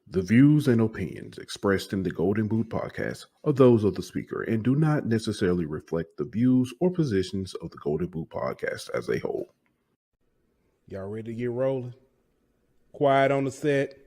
The views and opinions expressed in the Golden Boot podcast are those of the speaker and do not necessarily reflect the views or positions of the Golden Boot podcast as a whole. Y'all ready to get rolling? Quiet on the set.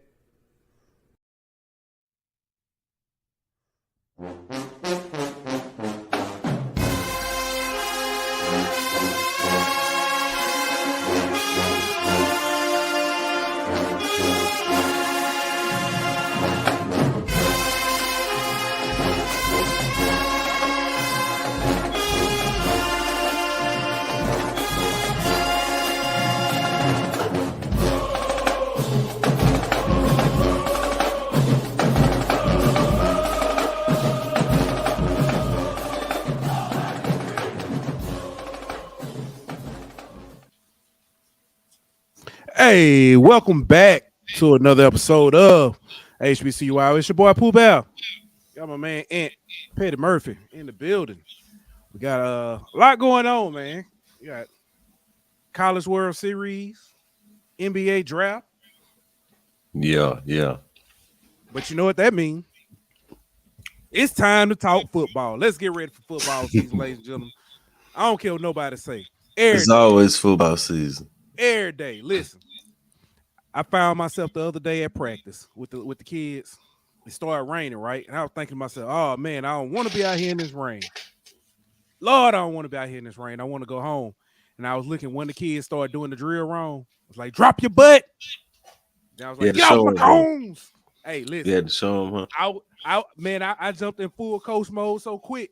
Hey, welcome back to another episode of HBCU. It's your boy Pooh Bell. Got my man Aunt Petty Murphy in the building. We got a lot going on, man. We got College World Series, NBA draft. Yeah. But you know what that means? It's time to talk football. Let's get ready for football season, ladies and gentlemen. I don't care what nobody say. It's always football season. Every day. Listen, I found myself the other day at practice with the kids. It started raining, right? And I was thinking to myself, oh, man, I don't want to be out here in this rain. Lord, I don't want to be out here in this rain. I want to go home. And I was looking when the kids started doing the drill wrong. I was like, drop your butt. And I was like, get off my cones. Hey, listen. You had to show them, huh? I jumped in full coach mode so quick.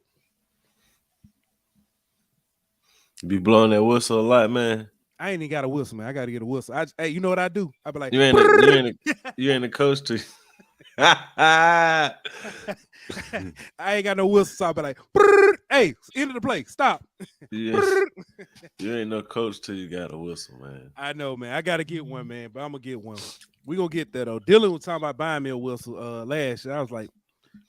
You be blowing that whistle a lot, man. I ain't even got a whistle, man. I got to get a whistle. Hey, you know what I do? I be like, you ain't a coach too. I ain't got no whistle, so I be like, hey, end of the play, stop. Yes. You ain't no coach till you got a whistle, man. I know, man. I got to get one, man, but I'm gonna get one. We gonna get that though. Dylan was talking about buying me a whistle last year. I was like,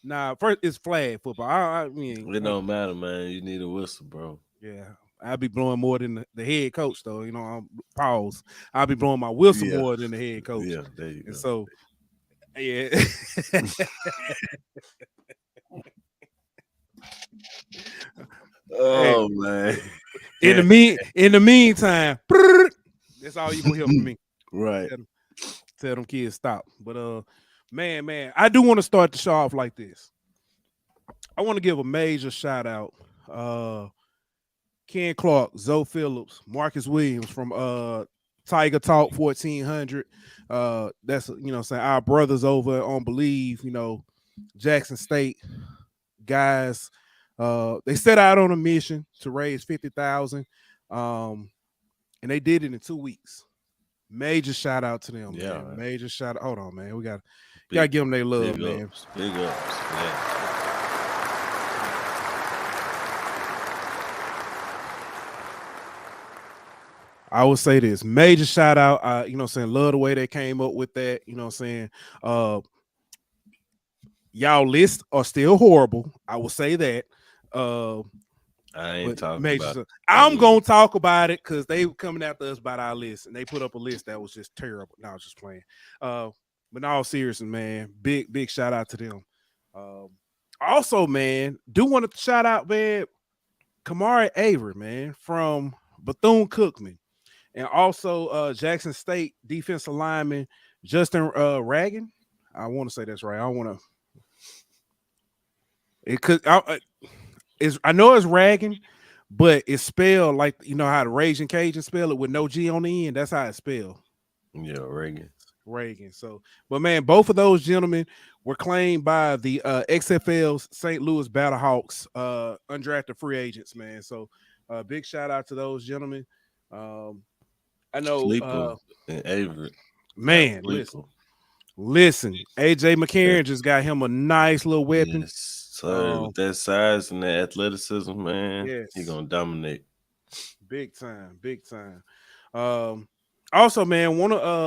nah, first it's flag football. I mean, it don't matter, man. You need a whistle, bro. Yeah. I'll be blowing more than the head coach, though. You know, pause. I'll be blowing my whistle more than the head coach. Yeah, there you go. And so, yeah. Oh, man. In the meantime, that's all you gonna hear from me. Right. Tell them kids stop. But man, I do want to start the show off like this. I want to give a major shout out. Ken Clark, Zoe Phillips, Marcus Williams from Tiger Talk 1400. That's saying our brothers over on Believe, Jackson State guys. They set out on a mission to raise $50,000. And they did it in 2 weeks. Major shout out to them, yeah, man. Major shout out. Hold on, man. We gotta give them their love, big man. Ups. Big ups. Yeah. I would say this major shout out. Love the way they came up with that. Y'all lists are still horrible. I will say that. I ain't talking about it. I'm gonna talk about it because they were coming after us about our list, and they put up a list that was just terrible. No, I was just playing. But in all seriousness, man, big shout out to them. Also, man, do want to shout out, man, Kamari Avery, man, from Bethune-Cookman. And also Jackson State defensive lineman Justin Ragan. I want to say that's right. I want to. It could. I know it's Ragan, but it's spelled like how the Raging Cajun spell it with no G on the end. That's how it's spelled. Yeah, Reagan. So, but man, both of those gentlemen were claimed by the XFL's St. Louis Battlehawks undrafted free agents, man. So, big shout out to those gentlemen. I know and Avery. Man, listen. AJ McCarron just got him a nice little weapon. Yes, sir. With that size and that athleticism, man, yes. He's gonna dominate. Big time. Also, man,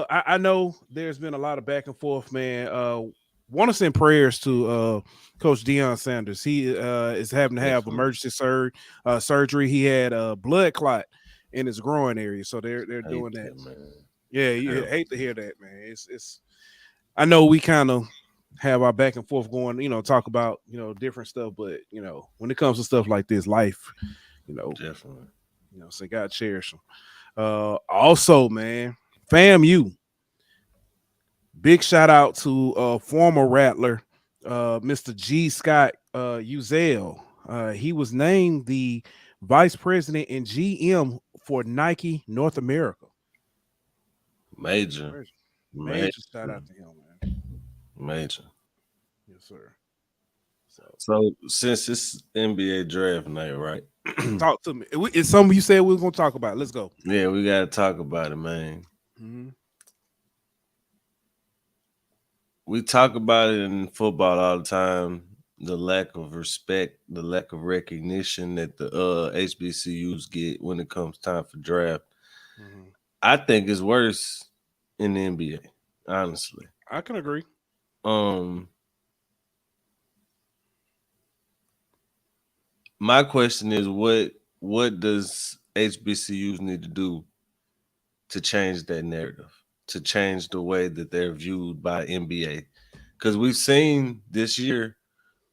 I know there's been a lot of back and forth, man. Want to send prayers to Coach Deion Sanders. He is having to have emergency surgery. He had a blood clot in his groin area, so they're doing that. Man. Yeah, you hate to hear that, man. It's I know we kind of have our back and forth going, talk about, different stuff, but when it comes to stuff like this, life, Definitely. so gotta cherish them. Also, man, FAMU. Big shout out to former Rattler, Mr. G. Scott Uzel. He was named the vice president and GM for Nike North America. Major. Major shout out to him, man. Major. Yes, sir. So since it's NBA draft night, right? Talk to me. It's something you said we were gonna talk about. Let's go. Yeah, we gotta talk about it, man. Mm-hmm. We talk about it in football all the time. The lack of respect, the lack of recognition that the HBCUs get when it comes time for draft. Mm-hmm. I think it's worse in the NBA, honestly. I can agree. My question is what does HBCUs need to do to change that narrative, to change the way that they're viewed by NBA? Because we've seen this year,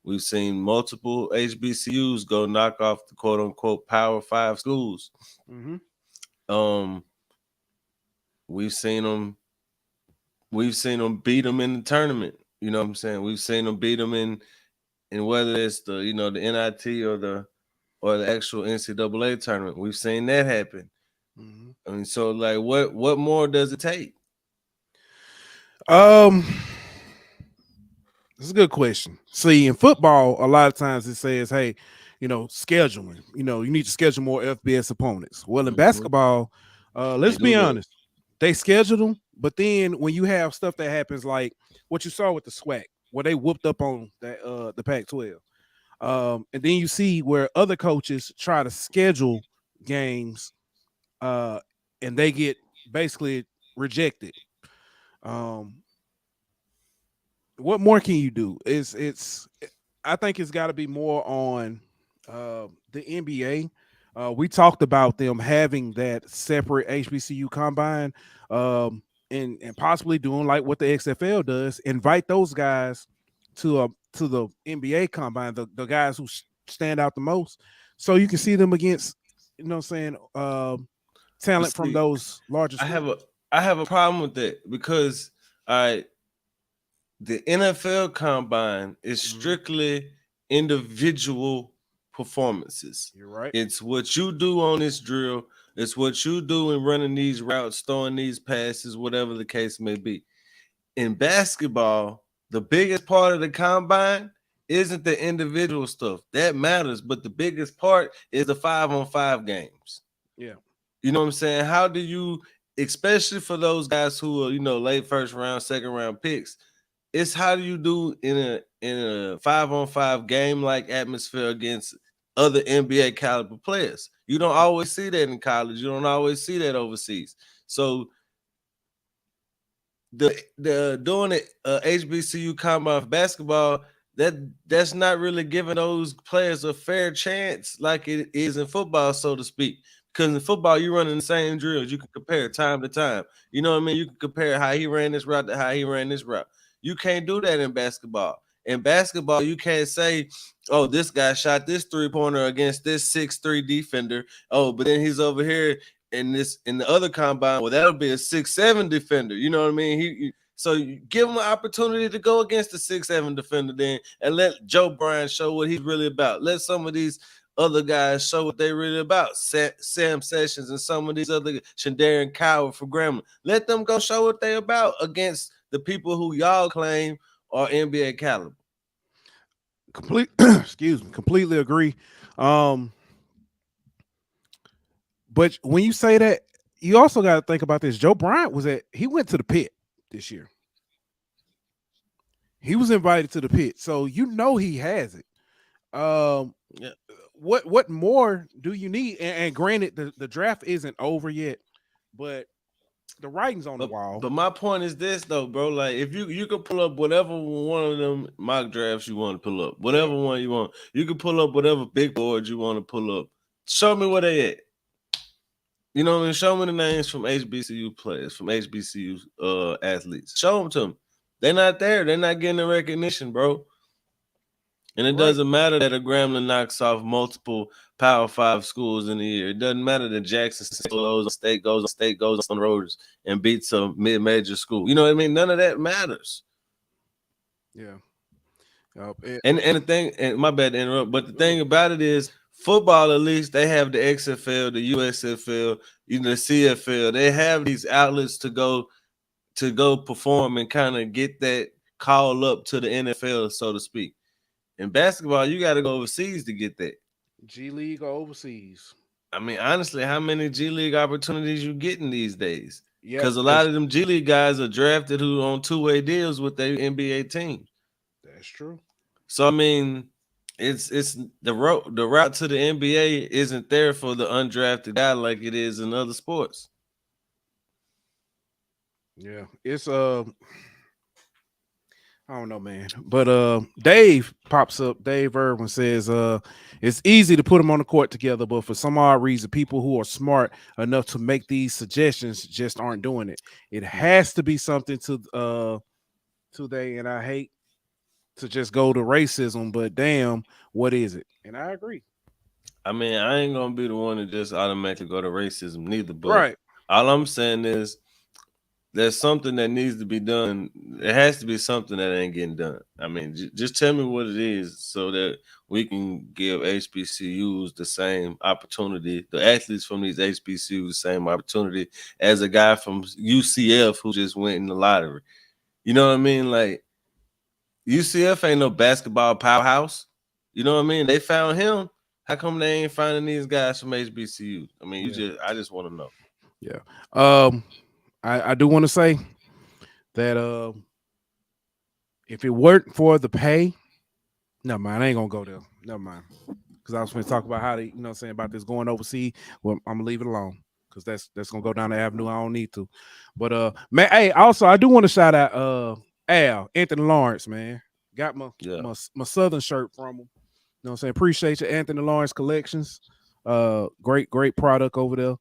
we've seen multiple HBCUs go knock off the quote unquote Power 5 schools. Mm-hmm. We've seen them beat them in the tournament. You know what I'm saying? We've seen them beat them in whether it's the the NIT or the actual NCAA tournament. We've seen that happen. Mm-hmm. I mean, so like, what more does it take? It's a good question. See, in football, a lot of times it says, hey, scheduling. You need to schedule more FBS opponents. Well, in basketball, let's be honest, they schedule them, but then when you have stuff that happens like what you saw with the SWAC, where they whooped up on that the Pac-12, and then you see where other coaches try to schedule games, and they get basically rejected. What more can you do? I think it's got to be more on the NBA. We talked about them having that separate HBCU combine, and possibly doing like what the XFL does, invite those guys to the NBA combine, the guys who stand out the most, so you can see them against, talent from those larger schools. I have a problem with that because the NFL combine is strictly individual performances. You're right. It's what you do on this drill. It's what you do in running these routes, throwing these passes, whatever the case may be. In basketball, the biggest part of the combine isn't the individual stuff. That matters, but the biggest part is the 5-on-5 games. Yeah. You know what I'm saying? How do you, especially for those guys who are, late first round, second round picks, it's how do you do in a 5-on-5 game like atmosphere against other NBA caliber players? You don't always see that in college. You don't always see that overseas. So the doing it HBCU combine for basketball, that's not really giving those players a fair chance like it is in football, so to speak. Because in football, you're running the same drills. You can compare time to time. You know what I mean? You can compare how he ran this route to how he ran this route. You can't do that in basketball. In basketball, you can't say, oh, this guy shot this three-pointer against this 6'3" defender. Oh, but then he's over here in the other combine. Well, that'll be a 6'7" defender. You know what I mean? So you give him an opportunity to go against the 6'7" defender then and let Joe Bryan show what he's really about. Let some of these other guys show what they're really about. Sam Sessions and some of these other Shandarian Coward for Grambling. Let them go show what they're about against the people who y'all claim are NBA caliber. Completely agree. But when you say that, you also got to think about this. Joe Bryant he went to the pit this year. He was invited to the pit, so he has it. Yeah. What more do you need? And granted, the draft isn't over yet, but the writing's on the wall. But my point is this though, bro. Like if you could pull up whatever one of them mock drafts you want to pull up, whatever one you want, you can pull up whatever big board you want to pull up. Show me where they at. You know, show me the names from HBCU players, from HBCU athletes. Show them to me. They're not there. They're not getting the recognition, bro. And it doesn't matter that a Grambling knocks off multiple Power 5 schools in a year. It doesn't matter that Jackson State goes on the road and beats a mid-major school. You know what I mean? None of that matters. Yeah. And the thing, and my bad to interrupt, but the thing about it is, football, at least they have the XFL, the USFL, the CFL. They have these outlets to go perform and kind of get that call up to the NFL, so to speak. In basketball, you got to go overseas to get that. G League or overseas. I mean, honestly, how many G League opportunities you getting these days? Yeah, because a lot of them G League guys are drafted who on two-way deals with their NBA team. That's true. So I mean, it's the route to the NBA isn't there for the undrafted guy like it is in other sports. Yeah, it's I don't know, man. But Dave pops up. Dave Irwin says it's easy to put them on the court together, but for some odd reason, people who are smart enough to make these suggestions just aren't doing it. It has to be something to today, and I hate to just go to racism, but damn, what is it? And I agree. I mean, I ain't gonna be the one to just automatically go to racism neither, but all I'm saying is there's something that needs to be done. It has to be something that ain't getting done. I mean, just tell me what it is so that we can give HBCUs the same opportunity, the athletes from these HBCUs the same opportunity as a guy from UCF who just went in the lottery. You know what I mean? Like, UCF ain't no basketball powerhouse. You know what I mean? They found him. How come they ain't finding these guys from HBCU? I mean, I just want to know. Yeah. I do want to say that if it weren't for the pay, never mind. I ain't gonna go there. Never mind. Because I was going to talk about how they, saying about this going overseas. Well, I'm gonna leave it alone because that's gonna go down the avenue I don't need to. But man, hey, also I do want to shout out Anthony Lawrence, man. Got my Southern shirt from him. You know what I'm saying? Appreciate you, Anthony Lawrence Collections. Great product over there.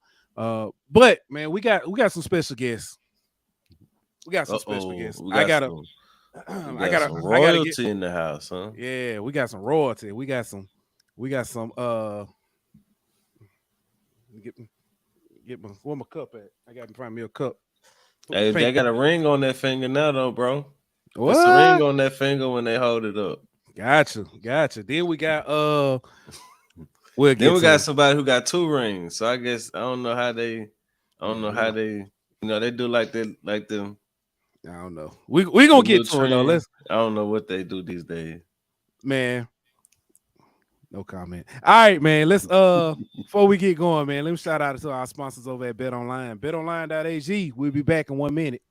But man, we got some special guests. We got some special guests. I got some royalty in the house, huh? Yeah, we got some royalty. We got some get my where my cup at? I got to find me a cup. Hey, they got a ring on that finger now though, bro. What? It's a ring on that finger when they hold it up. Gotcha. Then we got we got somebody who got two rings. So I guess I don't know how they they do like them. I don't know. We gonna get to it though. I don't know what they do these days. Man. No comment. All right, man. Let's before we get going, man, let me shout out to our sponsors over at BetOnline. BetOnline.ag. We'll be back in 1 minute.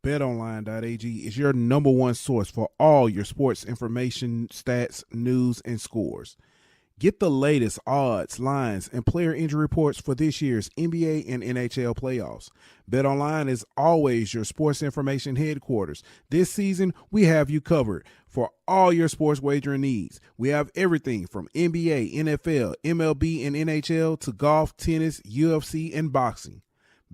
BetOnline.ag is your number one source for all your sports information, stats, news, and scores. Get the latest odds, lines, and player injury reports for this year's NBA and NHL playoffs. BetOnline is always your sports information headquarters. This season, we have you covered for all your sports wagering needs. We have everything from NBA, NFL, MLB, and NHL to golf, tennis, UFC, and boxing.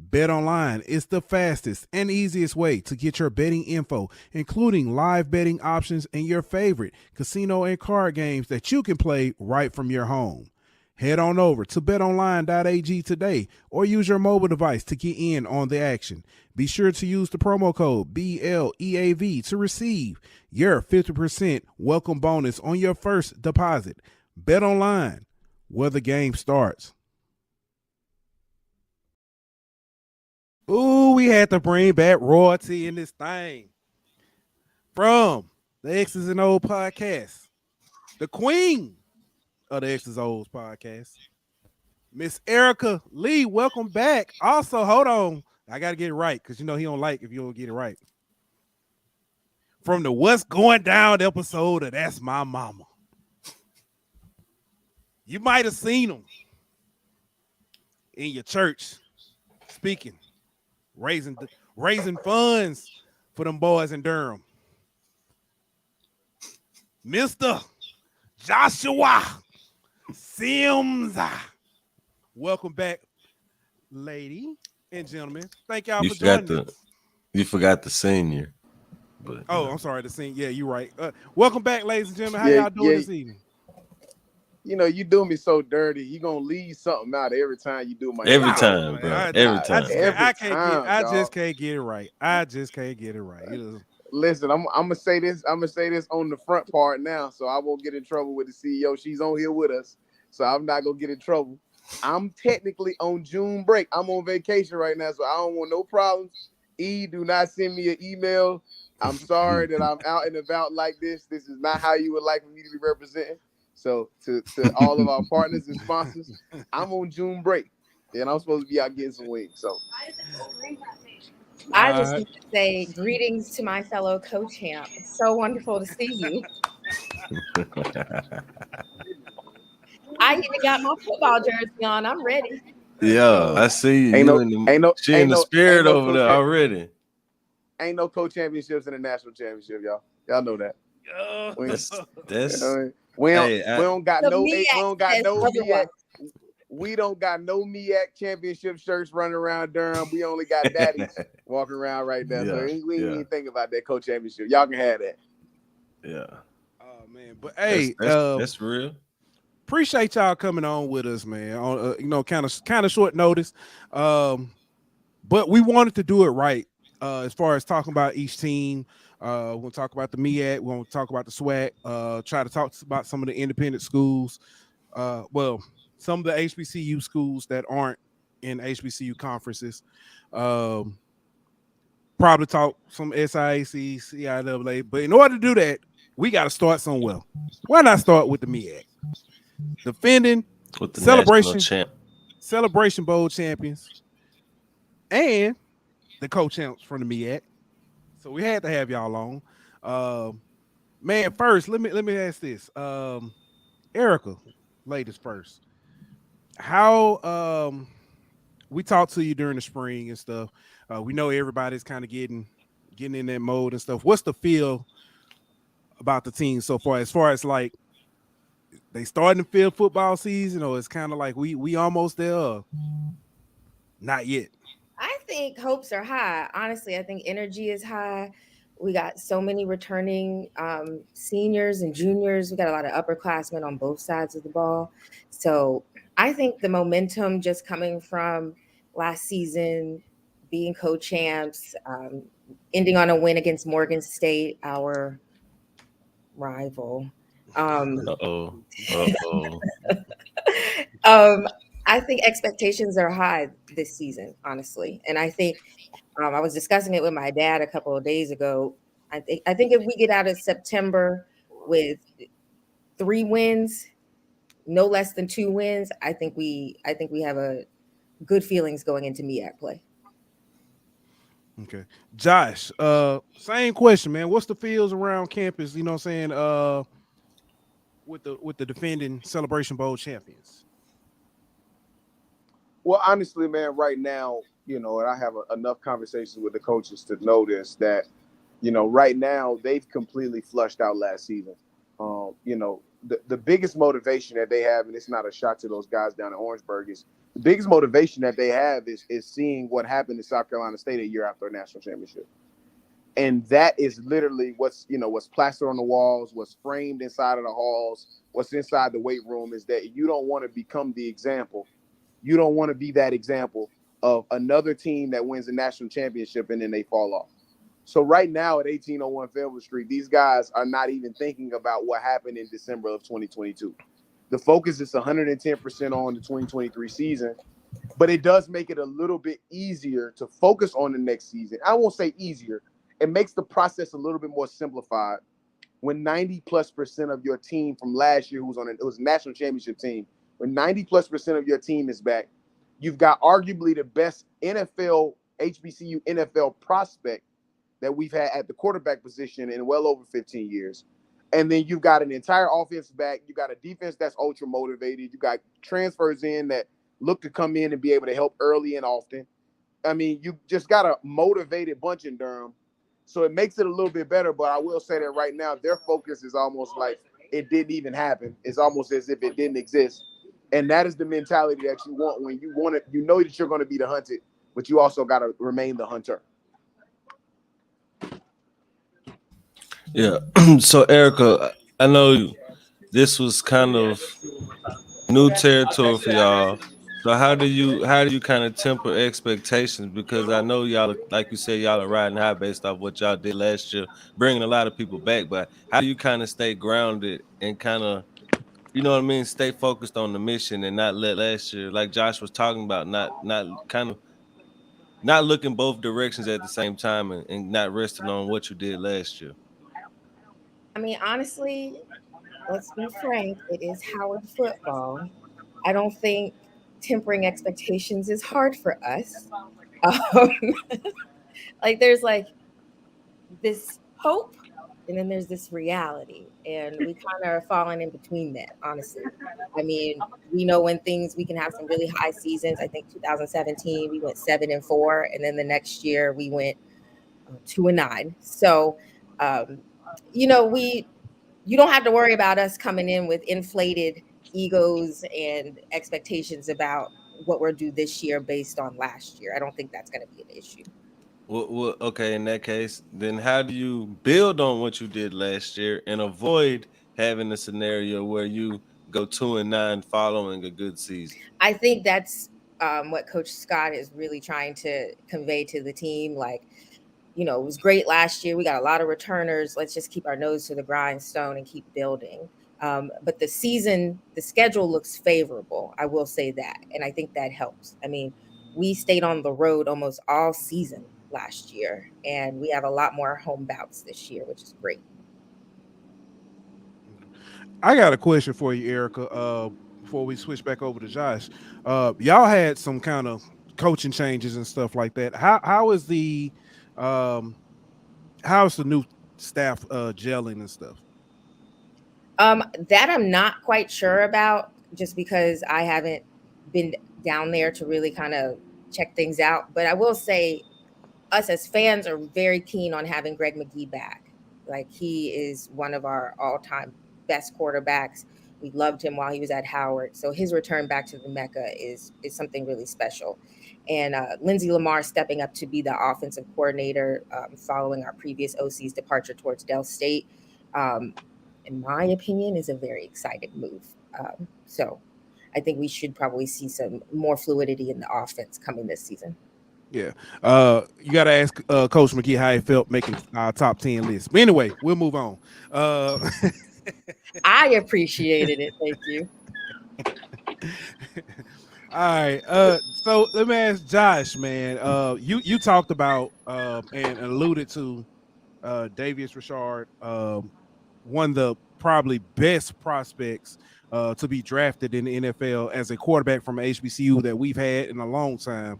BetOnline is the fastest and easiest way to get your betting info, including live betting options and your favorite casino and card games that you can play right from your home. Head on over to betonline.ag today or use your mobile device to get in on the action. Be sure to use the promo code BLEAV to receive your 50% welcome bonus on your first deposit. BetOnline, where the game starts. Ooh, we had to bring back royalty in this thing. From the X's and O's podcast, the queen of the X's and O's podcast, Miss Erica Lee. Welcome back. Also, hold on. I got to get it right because he don't like if you don't get it right. From the What's Going Down episode of That's My Mama. You might have seen him in your church speaking. Raising funds for them boys in Durham. Mr. Joshua Sims. Welcome back, lady and gentlemen. Thank y'all for joining us. You forgot the senior. But I'm sorry. The scene. Yeah, you're right. Welcome back, ladies and gentlemen. How y'all doing this evening? You know, you do me so dirty. You gonna leave something out every time you do my every intro. time, bro. Every time. I just can't get it right. I just can't get it right. Listen, I'm gonna say this. I'm gonna say this on the front part now, so I won't get in trouble with the CEO. She's on here with us, so I'm not gonna get in trouble. I'm technically on June break. I'm on vacation right now, so I don't want no problems. Do not send me an email. I'm sorry that I'm out and about like this. This is not how you would like me to be represented. So to all of our partners and sponsors, I'm on June break, and I'm supposed to be out getting some wings. So I just need to say greetings to my fellow co-champ. It's so wonderful to see you. I even got my football jersey on. I'm ready. Yeah, I see you. She in the spirit over there already. Ain't no co-championships in the national championship, y'all. Y'all know that. We don't got no MEAC. We don't got no MEAC championship shirts running around Durham. We only got daddies walking around right now. So we ain't even think about that co-championship. Y'all can have that. Yeah. Oh man, but hey, that's real. Appreciate y'all coming on with us, man. On kind of short notice, but we wanted to do it right. As far as talking about each team, we'll talk about the MEAC. We'll talk about the SWAC. Try to talk about some of the independent schools. Some of the HBCU schools that aren't in HBCU conferences. Probably talk some SIAC, CIAA. But in order to do that, we got to start somewhere. Why not start with the MEAC? Defending with the Celebration Bowl champions and the co-champs from the MEAC. So we had to have y'all on. Man, first, let me ask this. Erica, ladies first. How we talked to you during the spring and stuff. We know everybody's kind of getting in that mode and stuff. What's the feel about the team so far? As far as like they starting to feel football season, or it's kind of like we almost there? Not yet. I think hopes are high. Honestly, I think energy is high. We got so many returning seniors and juniors. We got a lot of upperclassmen on both sides of the ball. So I think the momentum just coming from last season, being co-champs, ending on a win against Morgan State, our rival. I think expectations are high this season, honestly. And I think I was discussing it with my dad a couple of days ago. I think if we get out of September with 3 wins, no less than 2 wins, I think we have a good feelings going into MEAC play. Okay. Josh, same question, man. What's the feels around campus, you know what I'm saying, with the defending Celebration Bowl champions? Well, honestly, man, right now, and I have enough conversations with the coaches to notice that, right now they've completely flushed out last season. The biggest motivation that they have, and it's not a shot to those guys down in Orangeburg, is the biggest motivation that they have is seeing what happened in South Carolina State a year after a national championship. And that is literally what's plastered on the walls, what's framed inside of the halls, what's inside the weight room, is that you don't want to become the example. You don't want to be that example of another team that wins a national championship and then they fall off. So right now at 1801 Fayetteville Street, these guys are not even thinking about what happened in December of 2022. The focus is 110% on the 2023 season, but it does make it a little bit easier to focus on the next season. I won't say easier. It makes the process a little bit more simplified when 90+% of your team from last year, it was a national championship team, when 90+% of your team is back, you've got arguably the best HBCU NFL prospect that we've had at the quarterback position in well over 15 years. And then you've got an entire offense back. You got a defense that's ultra motivated. You got transfers in that look to come in and be able to help early and often. I mean, you just got a motivated bunch in Durham. So it makes it a little bit better, but I will say that right now their focus is almost like it didn't even happen. It's almost as if it didn't exist. And that is the mentality that you want when you want it. You know that you're going to be the hunted, but you also got to remain the hunter. Yeah. So Erica, I know this was kind of new territory for y'all. So how do you kind of temper expectations? Because I know y'all, like you said, y'all are riding high based off what y'all did last year, bringing a lot of people back. But how do you kind of stay grounded and kind of, you know what I mean, stay focused on the mission and not let last year, like Josh was talking about, not kind of not looking both directions at the same time and not resting on what you did last year. I mean, honestly, let's be frank, it is Howard football. I don't think tempering expectations is hard for us. Um, like there's like this hope and then there's this reality, and we kind of are falling in between that, honestly. I mean, we know when things, we can have some really high seasons. I think 2017 we went 7-4, and then the next year we went 2-9. So um, we you don't have to worry about us coming in with inflated egos and expectations about what we're due this year based on last year. I don't think that's going to be an issue. Well, okay, in that case, then how do you build on what you did last year and avoid having a scenario where you go 2-9 following a good season? I think that's what Coach Scott is really trying to convey to the team. Like, it was great last year. We got a lot of returners. Let's just keep our nose to the grindstone and keep building. But the schedule looks favorable. I will say that. And I think that helps. I mean, we stayed on the road almost all season last year, and we have a lot more home bouts this year, which is great. I got a question for you, Erica. Before we switch back over to Josh, y'all had some kind of coaching changes and stuff like that. How is the how's the new staff gelling and stuff? That I'm not quite sure about, just because I haven't been down there to really kind of check things out. But I will say, us as fans are very keen on having Greg McGee back. Like, he is one of our all-time best quarterbacks. We loved him while he was at Howard. So his return back to the Mecca is something really special. And Lindsey Lamar stepping up to be the offensive coordinator following our previous OC's departure towards Dell State, in my opinion, is a very exciting move. So I think we should probably see some more fluidity in the offense coming this season. Yeah. You got to ask Coach McGee how he felt making our top 10 list. But anyway, we'll move on. I appreciated it. Thank you. All right. So let me ask Josh, man. You talked about and alluded to Davius Richard, one of the probably best prospects to be drafted in the NFL as a quarterback from HBCU that we've had in a long time.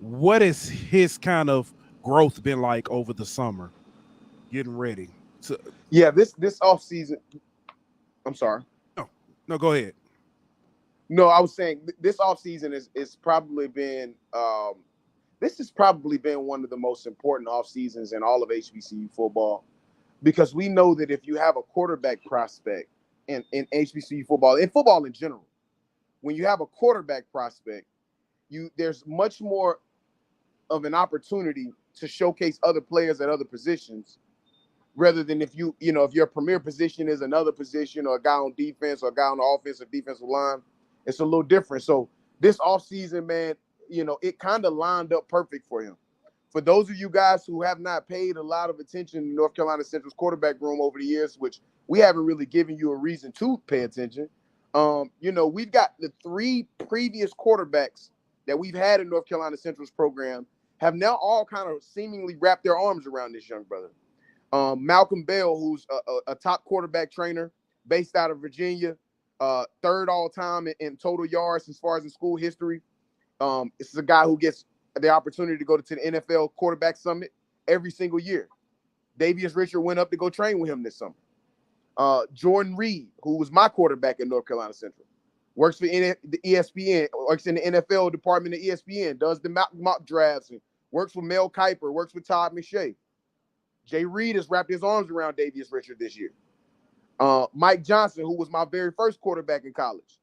What is his kind of growth been like over the summer, getting ready? Yeah, this off season. I'm sorry. No, go ahead. No, I was saying this off season is probably been this has probably been one of the most important off seasons in all of HBCU football, because we know that if you have a quarterback prospect in HBCU football, in football in general, when you have a quarterback prospect, there's much more of an opportunity to showcase other players at other positions, rather than if if your premier position is another position, or a guy on defense, or a guy on the offensive defensive line. It's a little different. So this offseason, man, it kind of lined up perfect for him. For those of you guys who have not paid a lot of attention to North Carolina Central's quarterback room over the years, which we haven't really given you a reason to pay attention, we've got the 3 previous quarterbacks that we've had in North Carolina Central's program have now all kind of seemingly wrapped their arms around this young brother. Malcolm Bell, who's a top quarterback trainer based out of Virginia, 3rd all time in total yards as far as in school history. This is a guy who gets the opportunity to go to the NFL quarterback summit every single year. Davius Richard went up to go train with him this summer. Jordan Reed, who was my quarterback at North Carolina Central, works for the ESPN, works in the NFL department at ESPN, does the mock drafts, and works with Mel Kiper, works with Todd McShay. Jay Reed has wrapped his arms around Davius Richard this year. Mike Johnson, who was my very first quarterback in college,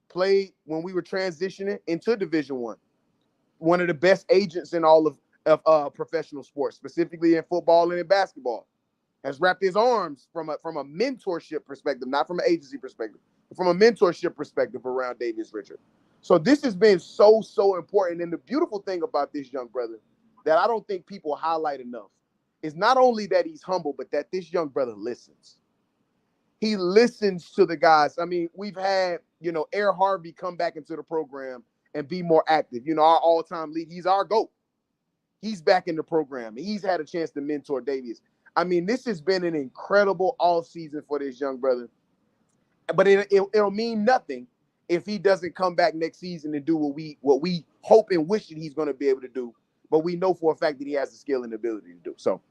played when we were transitioning into Division I. One of the best agents in all of of professional sports, specifically in football and in basketball, has wrapped his arms from a mentorship perspective, not from an agency perspective, but from a mentorship perspective around Davius Richard. So this has been so important. And the beautiful thing about this young brother that I don't think people highlight enough is not only that he's humble, but that this young brother listens. He listens to the guys. I mean, we've had, Air Harvey come back into the program and be more active. Our all-time lead, he's our GOAT. He's back in the program. He's had a chance to mentor Davius. I mean, this has been an incredible offseason for this young brother. But it'll mean nothing if he doesn't come back next season and do what we hope and wish that he's going to be able to do. But we know for a fact that he has the skill and ability to do. So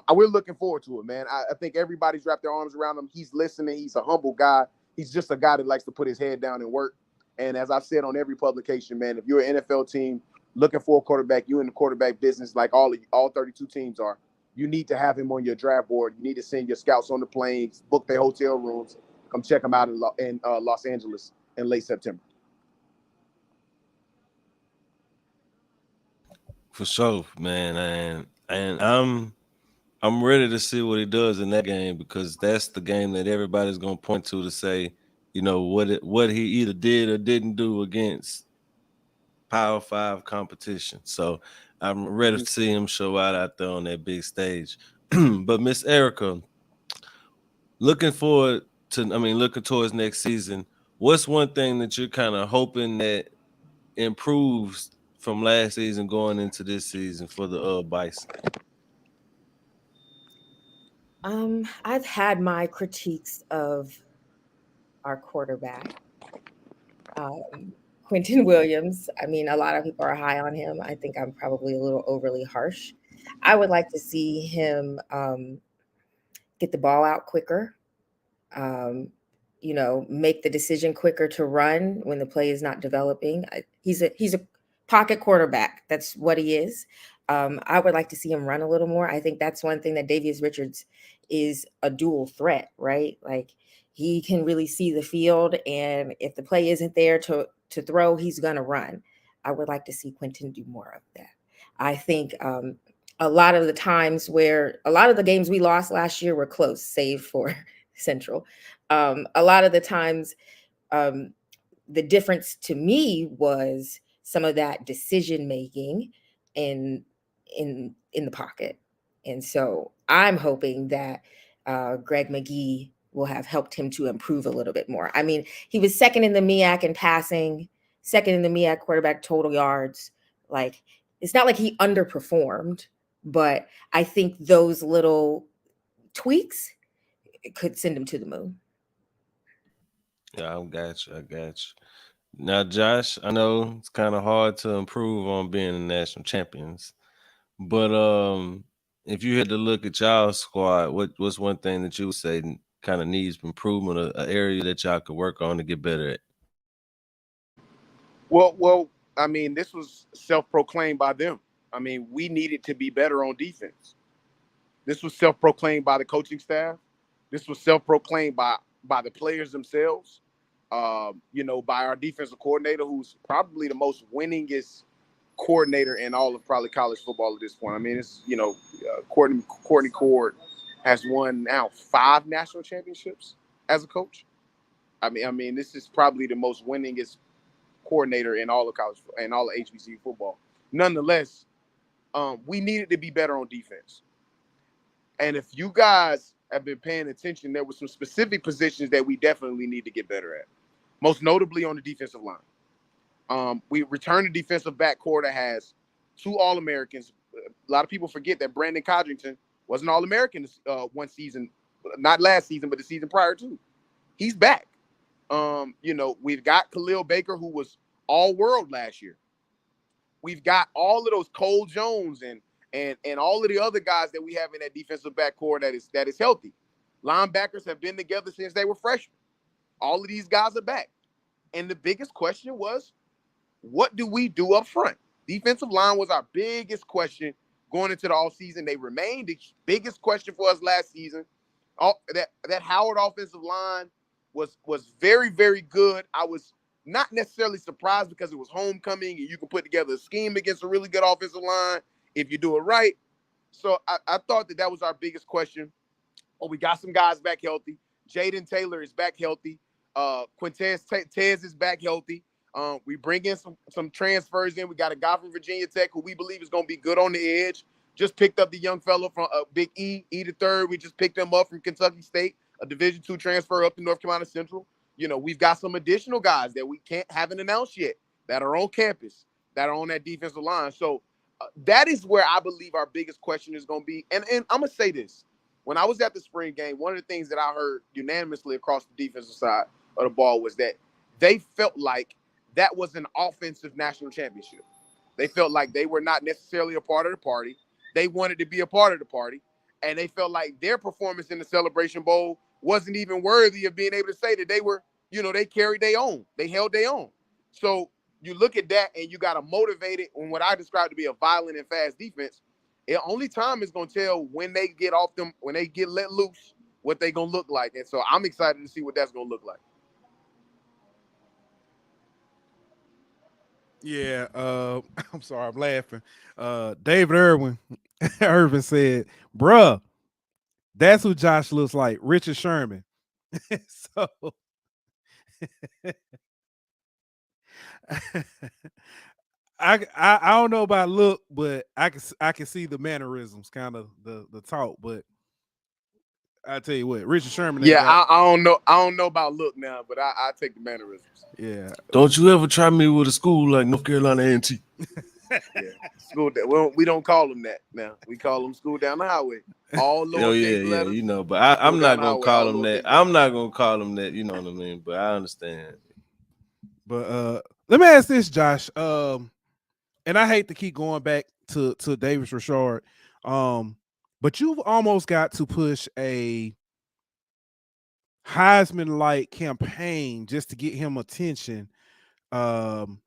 we're looking forward to it, man. I think everybody's wrapped their arms around him. He's listening. He's a humble guy. He's just a guy that likes to put his head down and work. And as I've said on every publication, man, if you're an NFL team looking for a quarterback, you in the quarterback business like all 32 teams are, you need to have him on your draft board. You need to send your scouts on the planes, book their hotel rooms, come check him out in Los Angeles in late September. For sure, man. And I'm ready to see what he does in that game, because that's the game that everybody's gonna point to say, what he either did or didn't do against Power 5 competition. So I'm ready to see him show out there on that big stage. But Miss Erica, looking towards next season, what's one thing that you're kind of hoping that improves from last season going into this season for the Bison? I've had my critiques of our quarterback, Quentin Williams. I mean, a lot of people are high on him. I think I'm probably a little overly harsh. I would like to see him get the ball out quicker, make the decision quicker to run when the play is not developing. He's a pocket quarterback. That's what he is. I would like to see him run a little more. I think that's one thing that Davius Richards is a dual threat, right? Like, he can really see the field, and if the play isn't there to throw, he's going to run. I would like to see Quentin do more of that. I think a lot of the times where a lot of the games we lost last year were close, save for Central. A lot of the times, the difference to me was some of that decision making in the pocket. And so I'm hoping that Greg McGee will have helped him to improve a little bit more. I mean, he was second in the MEAC in passing, second in the MEAC quarterback total yards. Like, it's not like he underperformed, but I think those little tweaks could send him to the moon. Yeah, I got you. Now, Josh, I know it's kind of hard to improve on being the national champions, but if you had to look at y'all's squad, what's one thing that you would say kind of needs improvement, an area that y'all could work on to get better at? Well, I mean, this was self-proclaimed by them. I mean, we needed to be better on defense. This was self-proclaimed by the coaching staff. This was self-proclaimed by the players themselves. By our defensive coordinator, who's probably the most winningest coordinator in all of probably college football at this point. I mean, it's, Courtney Cord has won now 5 national championships as a coach. I mean, this is probably the most winningest coordinator in all of college and all of HBCU football. Nonetheless, we needed to be better on defense. And if you guys have been paying attention, there were some specific positions that we definitely need to get better at. Most notably on the defensive line. We returned a defensive backcourt that has 2 All-Americans. A lot of people forget that Brandon Codrington was an All-American one season, not last season, but the season prior to. He's back. We've got Khalil Baker, who was all-world last year. We've got all of those Cole Jones and all of the other guys that we have in that defensive backcourt that is healthy. Linebackers have been together since they were freshmen. All of these guys are back. And the biggest question was, what do we do up front? Defensive line was our biggest question going into the offseason. They remained the biggest question for us last season. That Howard offensive line was very, very good. I was not necessarily surprised because it was homecoming and you can put together a scheme against a really good offensive line. if you do it right. So I thought that was our biggest question. Oh, we got some guys back healthy. Jaden Taylor is back healthy. Quintez Tez is back healthy. We bring in some transfers in. We got a guy from Virginia Tech who we believe is going to be good on the edge. Just picked up the young fellow from Big E the third. We just picked him up from Kentucky State, a Division II transfer up to North Carolina Central. We've got some additional guys that we haven't announced yet that are on campus, that are on that defensive line. So that is where I believe our biggest question is going to be. And I'm going to say this. When I was at the spring game, one of the things that I heard unanimously across the defensive side of the ball was that they felt like that was an offensive national championship. They felt like they were not necessarily a part of the party. They wanted to be a part of the party, and they felt like their performance in the Celebration Bowl wasn't even worthy of being able to say that they were, they carried their own. They held their own. So you look at that, and you got to motivate it on what I describe to be a violent and fast defense. Only time is going to tell when they get off them, when they get let loose, what they're going to look like. And so I'm excited to see what that's going to look like. Yeah, I'm sorry, I'm laughing. David Irvin said, bruh, that's who Josh looks like, Richard Sherman. So I don't know about look, but I can see the mannerisms, kind of the talk. But I tell you what, Richard Sherman. Yeah, I don't know. I don't know about look now, but I take the mannerisms. Yeah. Don't you ever try me with a school like North Carolina A&T. Yeah, school. We don't call them that now. We call them school down the highway. All lowercase letters. Yeah, but I'm not gonna call them that. I'm not gonna call them that. You know what I mean? But I understand. But let me ask this, Josh. And I hate to keep going back to Davis Richard, but you've almost got to push a Heisman-like campaign just to get him attention, to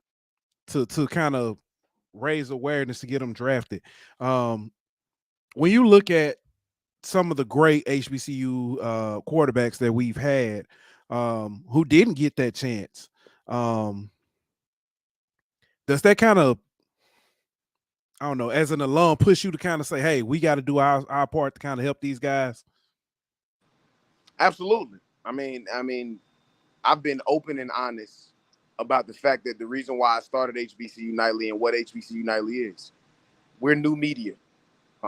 kind of raise awareness to get him drafted. When you look at some of the great HBCU quarterbacks that we've had, who didn't get that chance, does that kind of, I don't know, as an alum, push you to kind of say, hey, we got to do our part to kind of help these guys? Absolutely. I mean, I've been open and honest about the fact that the reason why I started HBCU Nightly and what HBCU Nightly is. We're new media.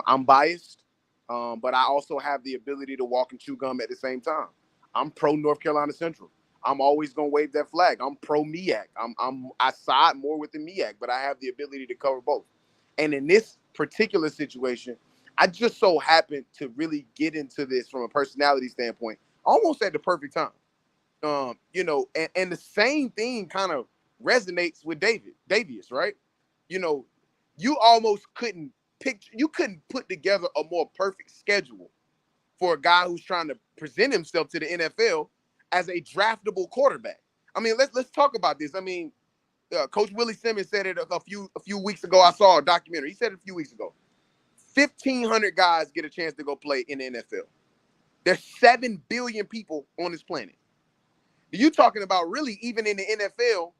I'm biased, but I also have the ability to walk and chew gum at the same time. I'm pro North Carolina Central. I'm always gonna wave that flag. I'm pro MEAC. I side more with the MEAC, but I have the ability to cover both. And in this particular situation, I just so happened to really get into this from a personality standpoint, almost at the perfect time. And the same thing kind of resonates with Davius, right? You almost couldn't put together a more perfect schedule for a guy who's trying to present himself to the NFL as a draftable quarterback. I mean, let's talk about this. I mean, Coach Willie Simmons said it a few weeks ago. I saw a documentary. He said it a few weeks ago. 1,500 guys get a chance to go play in the NFL. There's 7 billion people on this planet. You're talking about really, even in the NFL,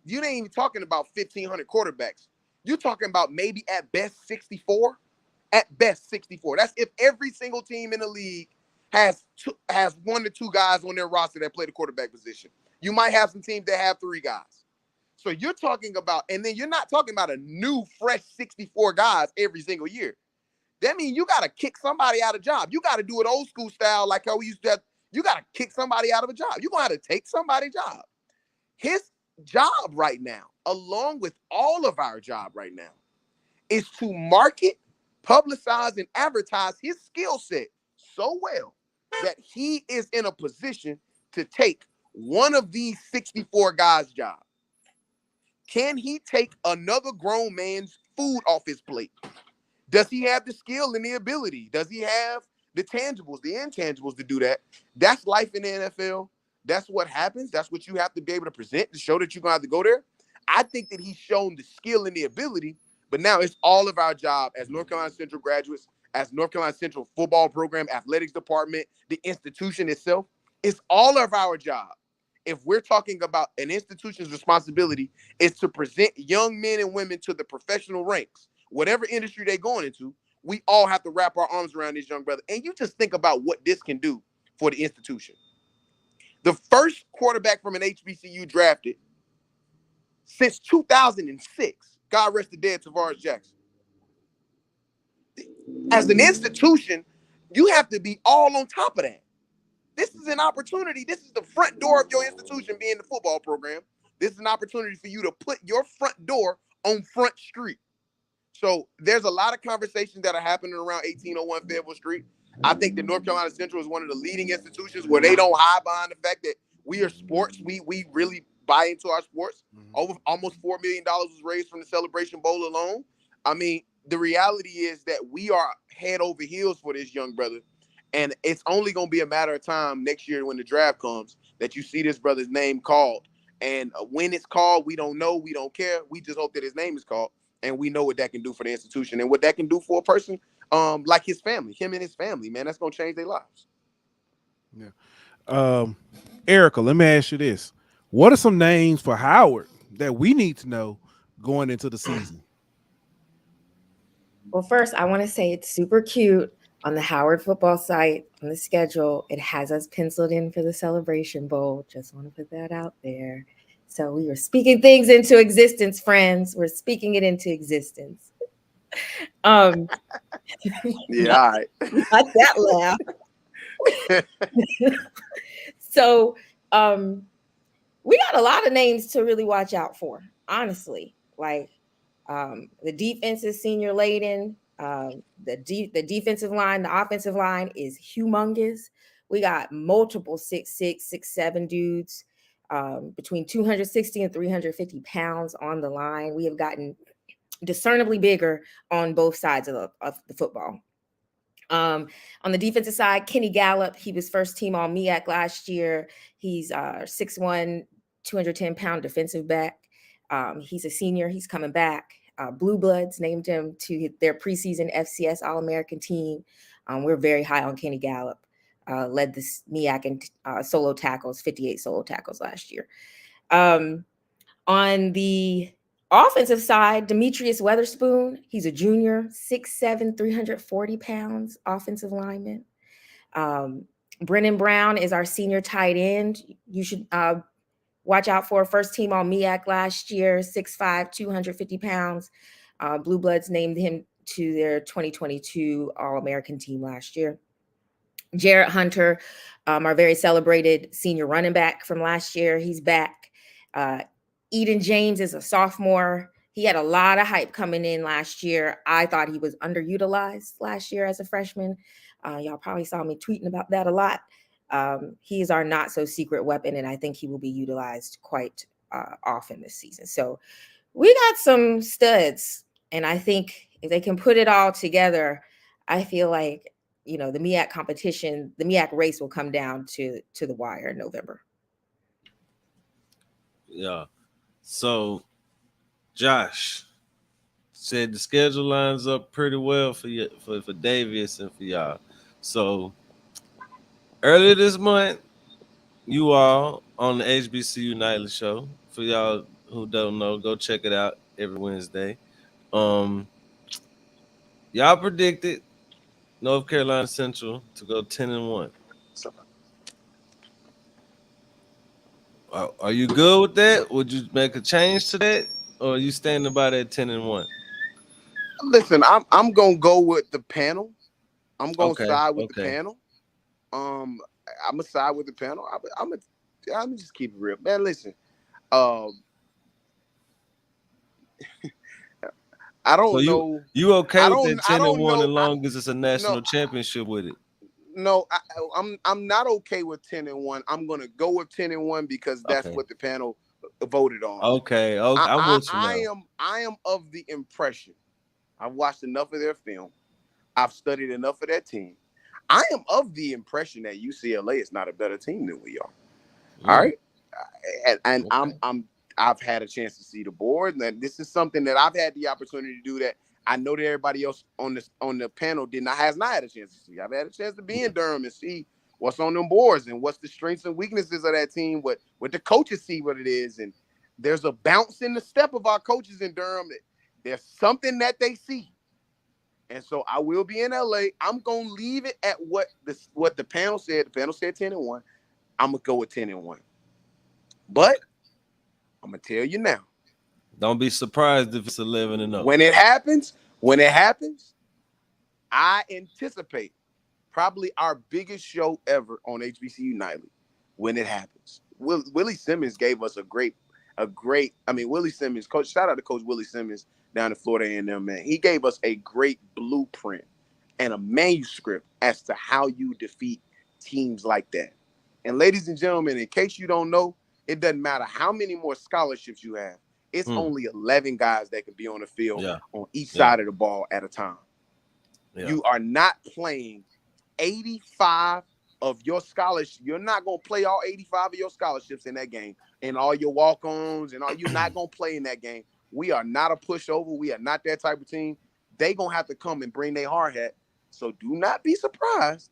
you ain't even talking about 1,500 quarterbacks. You're talking about maybe at best 64. At best 64. That's if every single team in the league has 1 to 2 guys on their roster that play the quarterback position. You might have some teams that have 3 guys. So you're talking about, and then you're not talking about a new, fresh 64 guys every single year. That means you got to kick somebody out of a job. You got to do it old school style, like how we used to have. You got to kick somebody out of a job. You're going to have to take somebody's job. His job right now, along with all of our job right now, is to market, publicize, and advertise his skill set so well that he is in a position to take one of these 64 guys' jobs. Can he take another grown man's food off his plate? Does he have the skill and the ability? Does he have the tangibles, the intangibles to do that? That's life in the NFL. That's what happens. That's what you have to be able to present to show that you're going to have to go there. I think that he's shown the skill and the ability, but now it's all of our job as North Carolina Central graduates, as North Carolina Central football program, athletics department, the institution itself. It's all of our job. If we're talking about an institution's responsibility, is to present young men and women to the professional ranks whatever industry they're going into, we all have to wrap our arms around this young brother. And you just think about what this can do for the institution. The first quarterback from an HBCU drafted since 2006, God rest the dead, Tavares Jackson. As an institution, you have to be all on top of that. This is an opportunity. This is the front door of your institution being the football program. This is an opportunity for you to put your front door on Front Street. So there's a lot of conversations that are happening around 1801 Fayetteville Street. I think that North Carolina Central is one of the leading institutions where they don't hide behind the fact that we are sports. We really buy into our sports. Over almost $4 million was raised from the Celebration Bowl alone. I mean, the reality is that we are head over heels for this young brother. And it's only going to be a matter of time next year when the draft comes that you see this brother's name called. And when it's called, we don't know. We don't care. We just hope that his name is called. And we know what that can do for the institution and what that can do for a person like his family, him and his family, man. That's going to change their lives. Yeah. Erica, let me ask you this. What are some names for Howard that we need to know going into the season? Well, first, I want to say it's super cute. On the Howard football site, on the schedule, it has us penciled in for the Celebration Bowl. Just want to put that out there. So we were speaking things into existence, friends. We're speaking it into existence. Yeah, all right. Not that laugh. So we got a lot of names to really watch out for, honestly. Like the defense is senior laden. The defensive line, the offensive line is humongous. We got multiple 6'6", 6'7" dudes between 260 and 350 pounds on the line. We have gotten discernibly bigger on both sides of the football. On the defensive side, Kenny Gallup, he was first team all MEAC last year. He's 6'1", 210-pound defensive back. He's a senior. He's coming back. Blue Bloods named him to their preseason FCS All-American team. We're very high on Kenny Gallup. Led this MEAC in solo tackles, 58 solo tackles last year. On the offensive side, Demetrius Weatherspoon, he's a junior, 6'7", 340 pounds, offensive lineman. Brennan Brown is our senior tight end. You should watch out for first team all MEAC last year, 6'5", 250 pounds. Blue Bloods named him to their 2022 All-American team last year. Jarrett Hunter, our very celebrated senior running back from last year, he's back. Eden James is a sophomore. He had a lot of hype coming in last year. I thought he was underutilized last year as a freshman. Y'all probably saw me tweeting about that a lot. He is our not so secret weapon, and I think he will be utilized quite often this season. So we got some studs, and I think if they can put it all together, I feel like, you know, the MEAC competition, the MEAC race will come down to the wire in November. Yeah. So Josh said the schedule lines up pretty well for you, for Davis and for y'all. So earlier this month, you all on the HBCU Nightly Show. For y'all who don't know, go check it out every Wednesday. Y'all predicted North Carolina Central to go 10-1. Are you good with that? Would you make a change to that, or are you standing by that 10-1? Listen, I'm gonna go with the panel. I'm gonna side with the panel. I'm gonna side with the panel. I'm gonna just keep it real, man. Listen, I don't know. You okay with that 10-1 as long as it's a national championship with it? No, I'm not okay with 10-1. I'm gonna go with 10-1 because that's what the panel voted on. Okay, I'm with you now. I am of the impression. I've watched enough of their film. I've studied enough of that team. I am of the impression that UCLA is not a better team than we are. All right, and I've had a chance to see the board, and this is something that I've had the opportunity to do that I know that everybody else on the panel has not had a chance to see. I've had a chance to be in Durham and see what's on them boards and what's the strengths and weaknesses of that team, what the coaches see what it is, and there's a bounce in the step of our coaches in Durham There's something that they see. And so I will be in LA. I'm going to leave it at what the panel said. The panel said 10-1. I'm going to go with 10-1. But I'm going to tell you now. Don't be surprised if it's 11-0. When it happens, I anticipate probably our biggest show ever on HBCU Nightly when it happens. Willie Simmons gave us a great, Willie Simmons, coach, shout out to Coach Willie Simmons down in Florida A&M, man. He gave us a great blueprint and a manuscript as to how you defeat teams like that. And ladies and gentlemen, in case you don't know, it doesn't matter how many more scholarships you have. It's only 11 guys that can be on the field on each side of the ball at a time. Yeah. You are not playing 85 of your scholarships. You're not going to play all 85 of your scholarships in that game and all your walk-ons and all. You're not going to play in that game. We are not a pushover. We are not that type of team. They're going to have to come and bring their hard hat. So do not be surprised.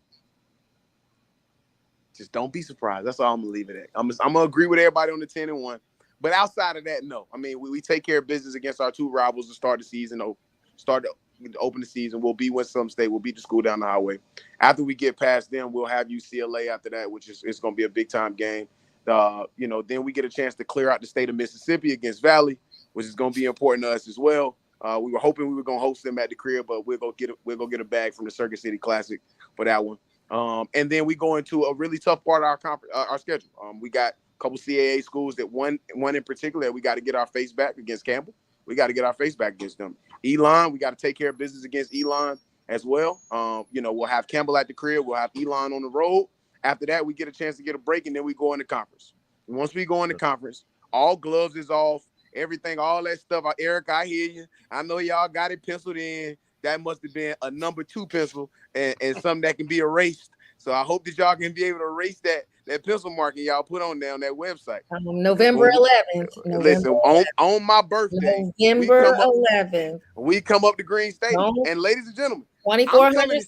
Just don't be surprised. That's all I'm going to leave it at. I'm going to agree with everybody on the 10-1. But outside of that, no. I mean, we take care of business against our two rivals to start the season, open the season. We'll be Winston State. We'll beat the school down the highway. After we get past them, we'll have UCLA after that, which is it's going to be a big-time game. Then we get a chance to clear out the state of Mississippi against Valley, which is going to be important to us as well. We were hoping we were going to host them at the crib, but we're going to get a bag from the Circuit City Classic for that one. And then we go into a really tough part of our schedule. We got a couple CAA schools that one in particular that we got to get our face back against Campbell. We got to get our face back against them. Elon, we got to take care of business against Elon as well. We'll have Campbell at the crib. We'll have Elon on the road. After that, we get a chance to get a break, and then we go into conference. And once we go into conference, all gloves is off, everything, all that stuff. Eric, I hear you. I know y'all got it penciled in. That must have been a number 2 pencil and something that can be erased. So I hope that y'all can be able to erase that pencil marking y'all put on there on that website. November 11th. Listen, on my birthday, November 11th. We come up to Green Stadium. And ladies and gentlemen, 2400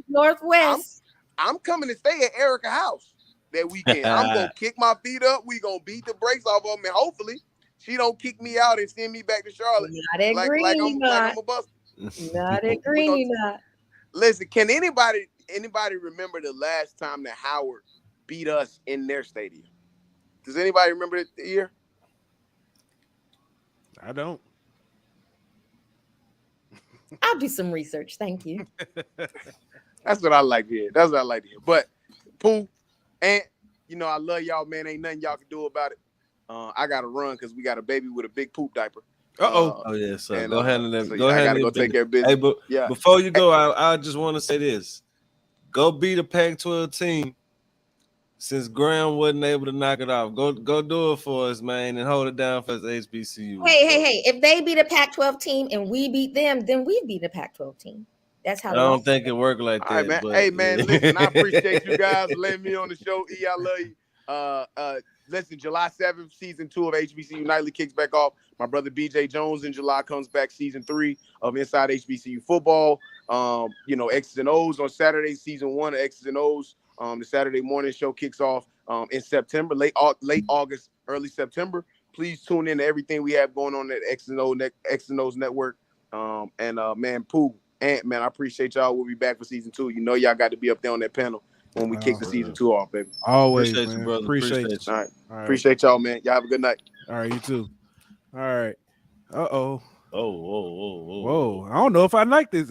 Northwest. I'm coming to stay at Erica's house that weekend. I'm going to kick my feet up. We going to beat the brakes off of me. Hopefully, she don't kick me out and send me back to Charlotte. Not at Green. Like I'm a bus. Not at Green. Listen, can anybody remember the last time that Howard beat us in their stadium? Does anybody remember the year? I don't. I'll do some research. Thank you. That's what I like to hear. But Pooh, and I love y'all, man. Ain't nothing y'all can do about it. I gotta run because we got a baby with a big poop diaper. Oh yeah, so go handle that. So I gotta go take care of business. Hey, but before you go, I just want to say this: go beat a Pac-12 team. Since Graham wasn't able to knock it off, go do it for us, man, and hold it down for us HBCU. Hey! If they beat a Pac-12 team and we beat them, then we beat a Pac-12 team. That's how. I don't think it worked like that. Right, man. But, hey, man, listen, I appreciate you guys letting me on the show. I love you. Listen, July 7th, season 2 of HBCU Nightly kicks back off. My brother BJ Jones in July comes back, season 3 of Inside HBCU Football. X's and O's on Saturday, season 1 of X's and O's. The Saturday morning show kicks off in September, late August, early September. Please tune in to everything we have going on at X's and O's network. Man, Pooh, Ant, man, I appreciate y'all. We'll be back for season 2. Y'all got to be up there on that panel when we kick the season 2 off, baby. Always, appreciate man. You, brother. Appreciate you. All right. Appreciate y'all, man. Y'all have a good night. All right, you too. All right. Uh-oh. Whoa. I don't know if I like this.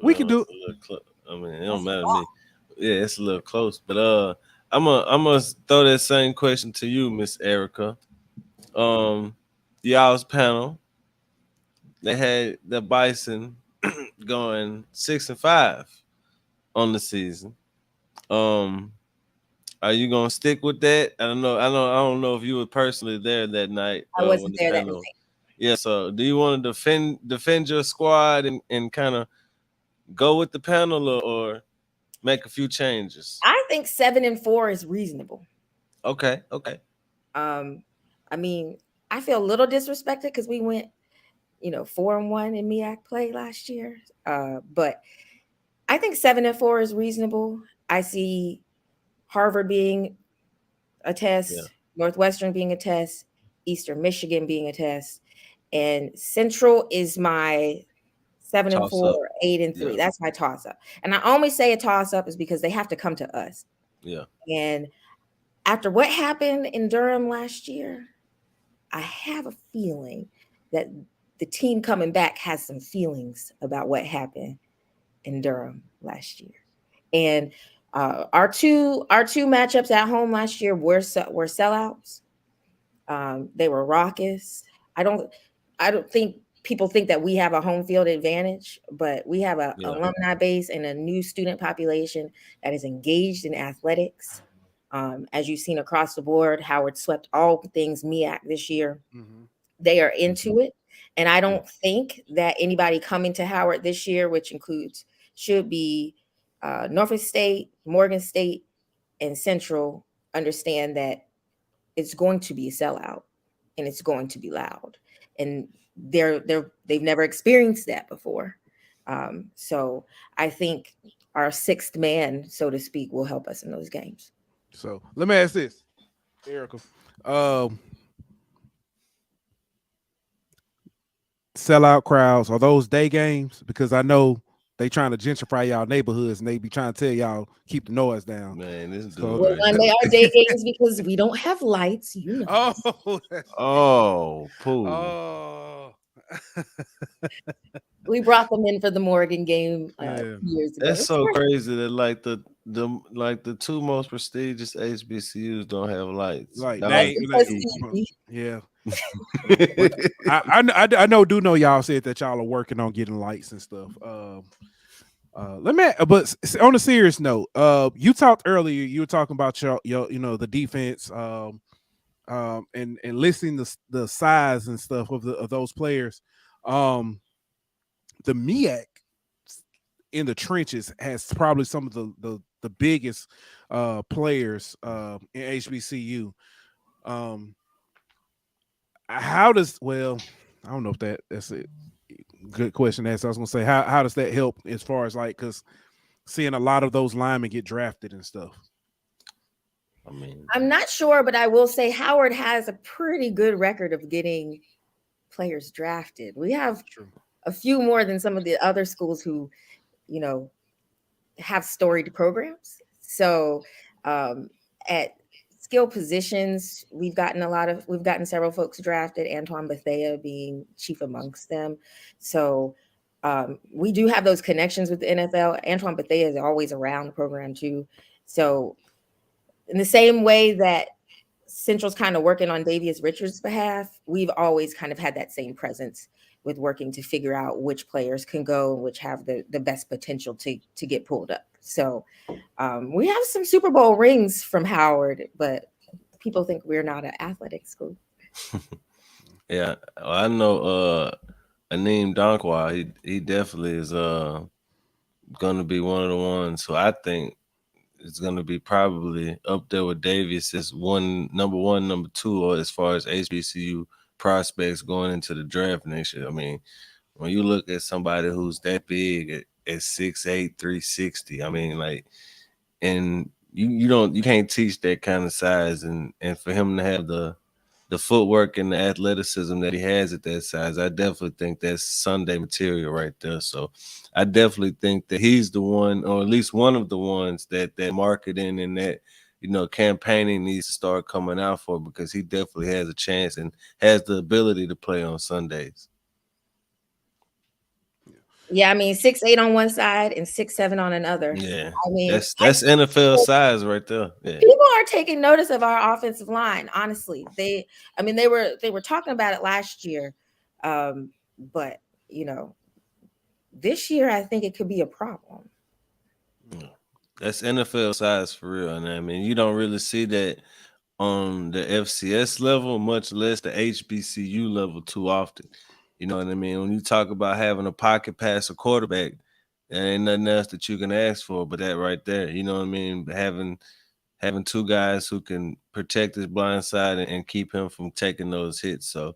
We can do it. I mean, it don't matter to me. Yeah, it's a little close. But I'm gonna throw that same question to you, Miss Erica. Y'all's panel, they had the Bison going 6-5 on the season. Are you gonna stick with that? I don't know if you were personally there that night. I wasn't there that night. Yeah, so do you want to defend your squad and kind of go with the panel or make a few changes? I think 7-4 is reasonable. Okay. I mean, I feel a little disrespected because we went, 4-1 in MEAC play last year. But I think 7-4 is reasonable. I see Harvard being a test, Northwestern being a test, Eastern Michigan being a test, and Central is my 7-4, Toss-up. 8-3. Yeah. That's my toss up. And I only say a toss up is because they have to come to us. Yeah. And after what happened in Durham last year, I have a feeling that the team coming back has some feelings about what happened in Durham last year. And our two matchups at home last year were sellouts. They were raucous. I don't think people think that we have a home field advantage, but we have an alumni base and a new student population that is engaged in athletics. As you've seen across the board, Howard swept all things MEAC this year. Mm-hmm. They are into it. And I don't think that anybody coming to Howard this year, which should be Norfolk State, Morgan State, and Central, understand that it's going to be a sellout and it's going to be loud. And they've never experienced that before. So I think our sixth man, so to speak, will help us in those games. So let me ask this, Erica. Sellout crowds, are those day games? Because I know they trying to gentrify y'all neighborhoods and they be trying to tell y'all keep the noise down. Man, this dude. Well, they are day games because we don't have lights, you know. Oh. We brought them in for the Morgan game years ago. That's so crazy that like the two most prestigious HBCUs don't have lights. Yeah. I know y'all said that y'all are working on getting lights and stuff. But on a serious note, you talked earlier, you were talking about your the defense and listing the size and stuff of those players. The MEAC in the trenches has probably some of the biggest players in HBCU. I don't know if that's a good question. I was gonna say, how does that help as far as like, because seeing a lot of those linemen get drafted and stuff? I mean, I'm not sure, but I will say Howard has a pretty good record of getting players drafted. We have a few more than some of the other schools who, have storied programs. So at skill positions, we've gotten several folks drafted, Antoine Bethea being chief amongst them. So we do have those connections with the NFL. Antoine Bethea is always around the program too. So in the same way that Central's kind of working on Davius Richards' behalf, we've always kind of had that same presence with working to figure out which players can go and which have the best potential to get pulled up. So we have some Super Bowl rings from Howard, but people think we're not an athletic school. Yeah, I know Aneem Dankwa, he definitely is going to be one of the ones who I think is going to be probably up there with Davius as number one, number two, or as far as HBCU prospects going into the draft next year. I mean, when you look at somebody who's that big at 6'8", 360, I mean, like, and you can't teach that kind of size, and for him to have the footwork and the athleticism that he has at that size, I definitely think that's Sunday material right there. So I definitely think that he's the one, or at least one of the ones that marketing and that campaigning needs to start coming out for, because he definitely has a chance and has the ability to play on Sundays. Yeah, I mean 6'8" on one side and 6'7" on another. Yeah, I mean that's NFL size right there. Yeah. People are taking notice of our offensive line. Honestly, they were talking about it last year, but this year I think it could be a problem. Yeah. That's NFL size for real. And I mean, you don't really see that on the FCS level, much less the HBCU level too often. You know what I mean? When you talk about having a pocket passer quarterback, there ain't nothing else that you can ask for but that right there. You know what I mean? Having two guys who can protect his blind side and keep him from taking those hits. So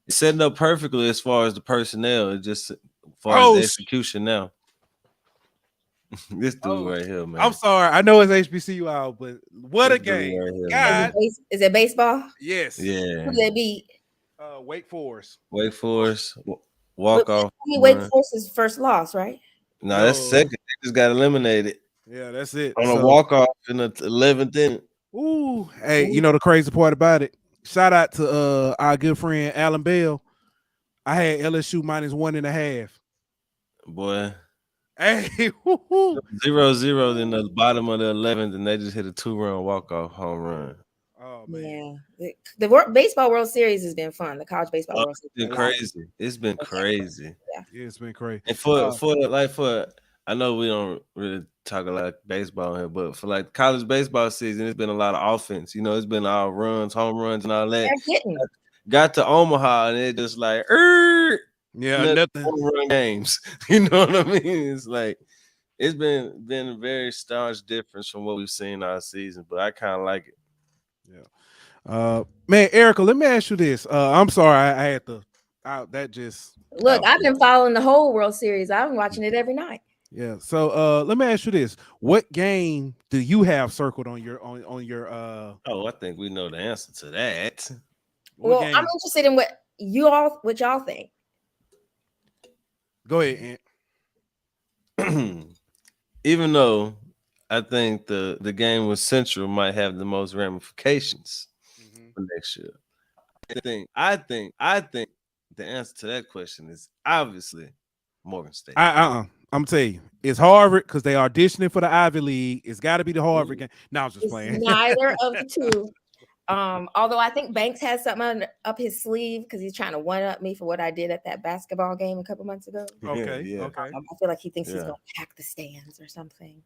it's setting up perfectly as far as the personnel. It's just as far as the execution now. This dude right here, man. I'm sorry. I know it's HBCU out, but what a game. Right here, God. Is it baseball? Yes. Yeah. Who they beat? Wake Forest. Wake Forest walk off. Wake Forest's first loss, right? No, that's second. They just got eliminated. Yeah, that's it. On a walk off in the 11th inning. Ooh, hey, you know the crazy part about it? Shout out to our good friend Alan Bell. I had LSU -1.5. Boy. Hey, 0-0 in the bottom of the 11th, and they just hit a 2-run walk-off home run. Oh man, yeah. The baseball World Series has been fun. The college baseball World Series has been crazy. It's been crazy. Yeah, it's been crazy. And for I know we don't really talk a lot of baseball here, but for like college baseball season, it's been a lot of offense. You know, it's been all runs, home runs, and all that. Got to Omaha, and it just like, nothing. Home run games. You know what I mean? It's like it's been a very staunch difference from what we've seen all season, but I kind of like it. Yeah. Man, Erica, let me ask you this. I'm sorry, I had to. That just look. I've been following the whole World Series. I've been watching it every night. Yeah. So let me ask you this: what game do you have circled on your Oh, I think we know the answer to that. Well, I'm interested in what y'all think. Go ahead, Ant. Even though I think the game with Central might have the most ramifications for next year, I think the answer to that question is obviously Morgan State. I'm telling you, it's Harvard because they auditioning for the Ivy League. It's got to be the Harvard game. No, I'm just playing. Neither of the two. Although I think Banks has something up his sleeve because he's trying to one-up me for what I did at that basketball game a couple months ago. Okay. I feel like he thinks he's going to pack the stands or something.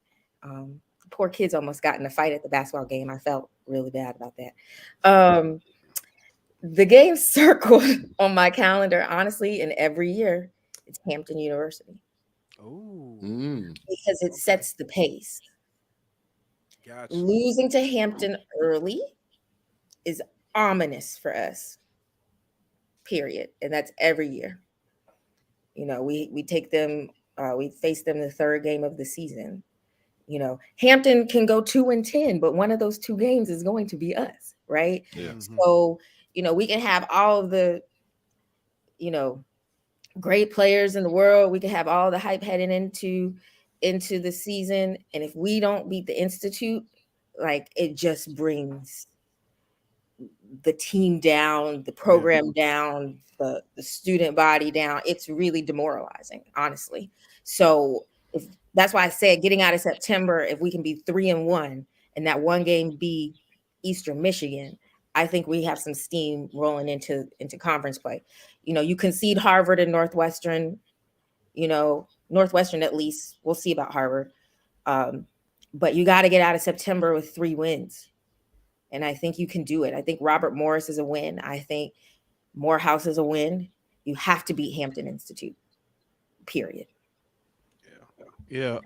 Poor kids almost got in a fight at the basketball game. I felt really bad about that. The game circled on my calendar, honestly, and every year it's Hampton University. Oh, because it sets the pace. Gotcha. Losing to Hampton early is ominous for us. Period, and that's every year. You know, we take them. We face them the third game of the season. You know, Hampton can go 2-10, but one of those two games is going to be us, right? Yeah. So, you know, we can have all of the, you know, great players in the world. We can have all the hype heading into the season. And if we don't beat the Institute, like it just brings the team down, the program down, the student body down. It's really demoralizing, honestly. So that's why I said getting out of September, if we can be 3-1 and that one game be Eastern Michigan, I think we have some steam rolling into conference play. You know, you concede Harvard and Northwestern, you know, Northwestern at least. We'll see about Harvard. But you got to get out of September with 3 wins. And I think you can do it. I think Robert Morris is a win. I think Morehouse is a win. You have to beat Hampton Institute, period. Yeah.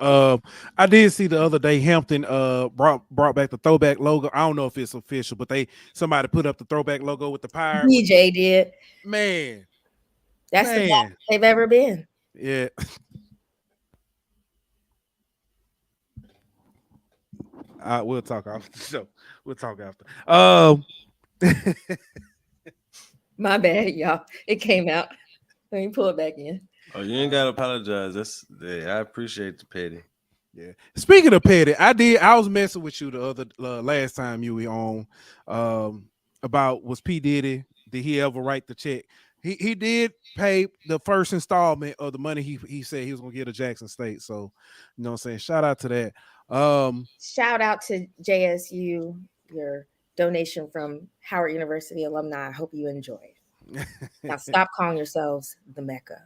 I did see the other day Hampton brought back the throwback logo. I don't know if it's official, but somebody put up the throwback logo with the pirate. DJ did. Man. That's the best they've ever been. Yeah. We'll talk after the show. We'll talk after. My bad, y'all. It came out. Let me pull it back in. Oh, you ain't gotta apologize. I appreciate the petty. Yeah. Speaking of petty, I was messing with you the last time you were on about was P. Diddy. Did he ever write the check? He did pay the first installment of the money he said he was gonna get to Jackson State. So, you know what I'm saying? Shout out to that. Shout out to JSU, your donation from Howard University alumni. I hope you enjoy it. Now stop calling yourselves the Mecca.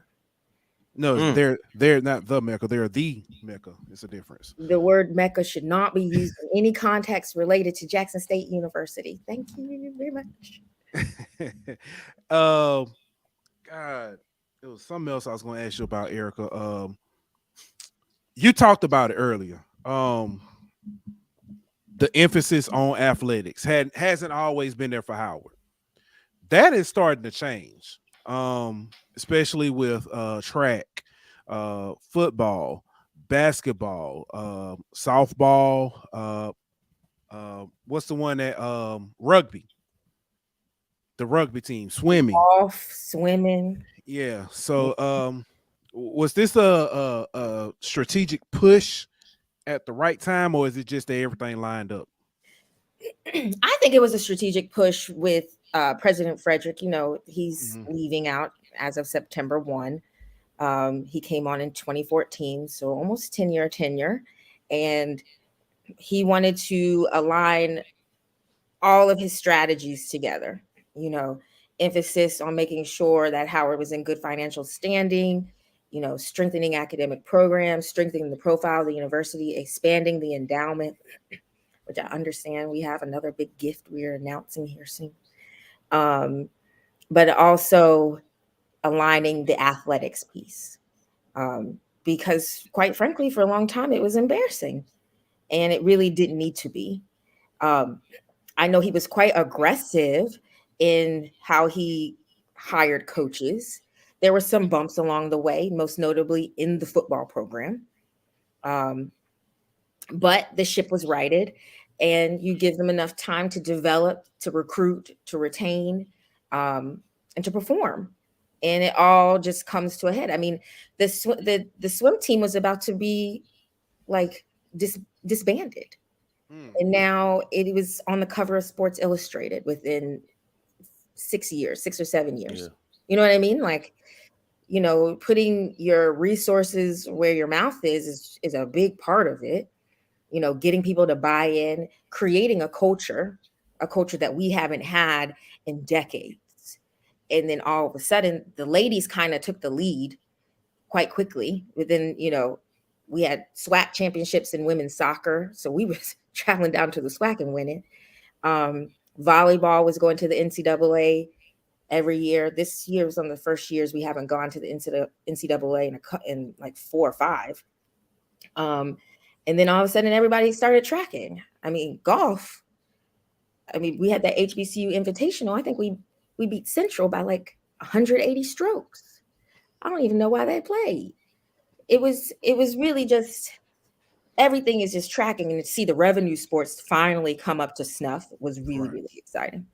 No, they're not the Mecca. They're the Mecca. It's a difference. The word Mecca should not be used in any context related to Jackson State University. Thank you very much. God, there was something else I was going to ask you about, Erica. You talked about it earlier. The emphasis on athletics hasn't always been there for Howard. That is starting to change. Especially with track, football, basketball, softball, what's the one that rugby? the rugby team, swimming. Golf, swimming. Yeah. So was this a strategic push at the right time, or is it just that everything lined up? I think it was a strategic push with President Frederick. You know, he's leaving out as of September 1. He came on in 2014, so almost 10-year tenure. And he wanted to align all of his strategies together, you know, emphasis on making sure that Howard was in good financial standing, you know, strengthening academic programs, strengthening the profile of the university, expanding the endowment, which I understand we have another big gift we're announcing here soon. But also aligning the athletics piece. Because quite frankly, for a long time, it was embarrassing and it really didn't need to be. I know he was quite aggressive in how he hired coaches. There were some bumps along the way, most notably in the football program. But the ship was righted, and you give them enough time to develop, to recruit, to retain, and to perform. And it all just comes to a head. I mean, the swim team was about to be like disbanded. And now it was on the cover of Sports Illustrated within 6 or 7 years. Yeah. You know what I mean? Like, you know, putting your resources where your mouth is a big part of it. You know, getting people to buy in, creating a culture that we haven't had in decades. And then all of a sudden, the ladies kind of took the lead quite quickly. Within, you know, we had SWAC championships in women's soccer. So we was traveling down to the SWAC and winning. Volleyball was going to the NCAA every year. This year was one of the first years we haven't gone to the NCAA in like 4 or 5. And then all of a sudden everybody started tracking. I mean, golf. I mean, we had that HBCU Invitational. I think we beat Central by like 180 strokes. I don't even know why they played. It was really just, everything is just tracking, and to see the revenue sports finally come up to snuff was really, really exciting.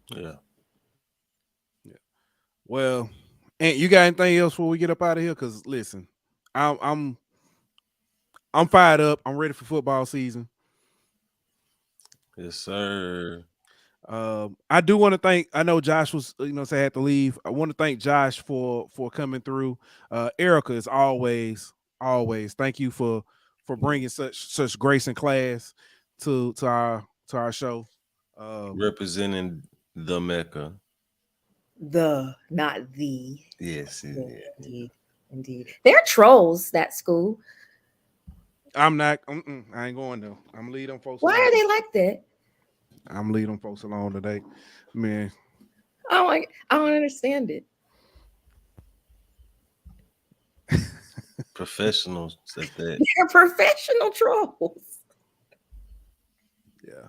Yeah. Well, and you got anything else before we get up out of here? Because listen, I'm fired up. I'm ready for football season. Yes, sir. I do want to thank, I know Josh was, had to leave. I want to thank Josh for coming through. Erica, is always thank you for bringing such grace and class to our show. Representing the Mecca. Not the. Yes, indeed. They're trolls, that school. I'm not. I ain't going though. I'm leading them folks. Why are they like that? I'm leading them folks along today, man. I don't understand it. Professionals at that. They're professional trolls. Yeah.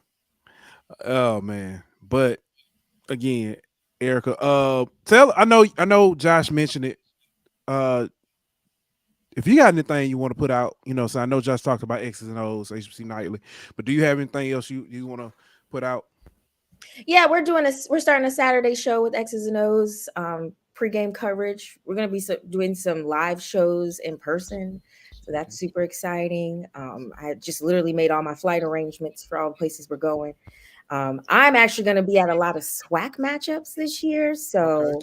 Oh man. But again, Erica, I know Josh mentioned it. If you got anything you want to put out, so I know Josh talked about X's and O's, HBC Nightly, but do you have anything else you want to put out? Yeah, we're starting a Saturday show with X's and O's, pregame coverage. We're going to be doing some live shows in person. So that's super exciting. I just literally made all my flight arrangements for all the places we're going. I'm actually going to be at a lot of SWAC matchups this year. So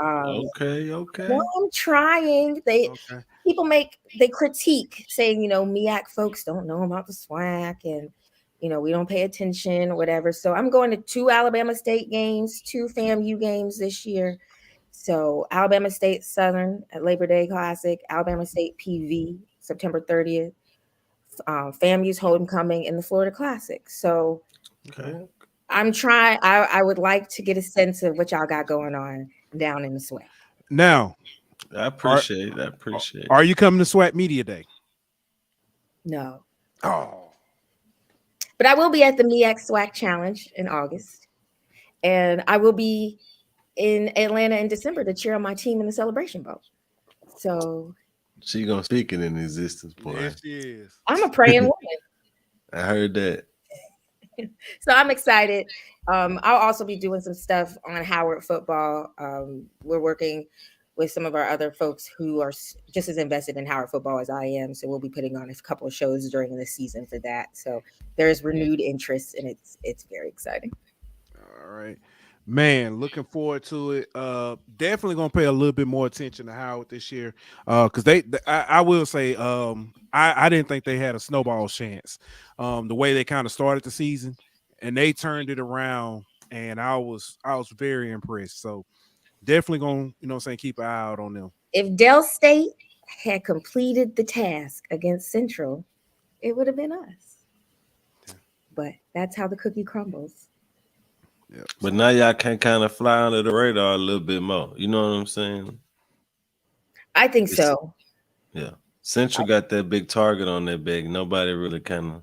okay. I'm trying. People they critique saying, MEAC folks don't know about the SWAC and we don't pay attention or whatever. So I'm going to 2 Alabama State games, 2 FAMU games this year. So Alabama State Southern at Labor Day Classic, Alabama State PV September 30th, FAMU's Homecoming in the Florida Classic. So I'm trying. I would like to get a sense of what y'all got going on down in the SWAC. Now, I appreciate it. Are you coming to SWAC Media Day? No. Oh. But I will be at the MEAC SWAC Challenge in August. And I will be in Atlanta in December to cheer on my team in the Celebration Bowl. So she gonna speak it in existence, boy. Yes, she is. I'm a praying woman. I heard that. So I'm excited. I'll also be doing some stuff on Howard football. We're working with some of our other folks who are just as invested in Howard football as I am. So we'll be putting on a couple of shows during the season for that. So there's renewed interest, and it's very exciting. All right. Man, looking forward to it. Definitely gonna pay a little bit more attention to Howard this year. Because I will say, I didn't think they had a snowball chance. The way they kind of started the season, and they turned it around, and I was very impressed. So definitely gonna keep an eye out on them. If Dell State had completed the task against Central, it would have been us. But that's how the cookie crumbles. Yeah. But now y'all can kind of fly under the radar a little bit more. You know what I'm saying? I think so. Yeah. Central got that big target on their back. Nobody really kind of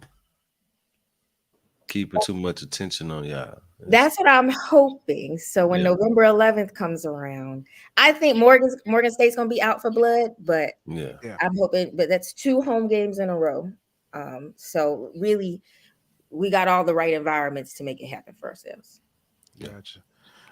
keeping too much attention on y'all. That's what I'm hoping. So when November 11th comes around, I think Morgan State's gonna be out for blood, but I'm hoping. But that's 2 home games in a row. So really, we got all the right environments to make it happen for ourselves. Gotcha.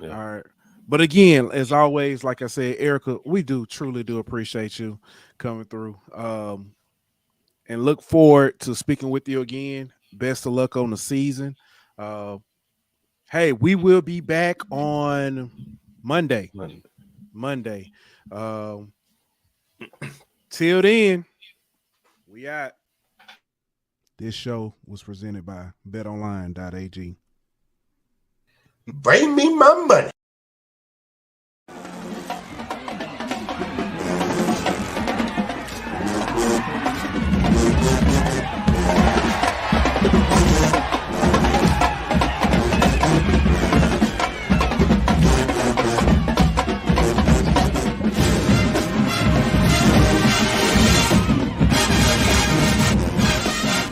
Yeah. All right. But again, as always, like I said, Erica, we truly do appreciate you coming through. And look forward to speaking with you again. Best of luck on the season. Hey, we will be back on Monday. Till then, we out. This show was presented by betonline.ag. Bring me my money.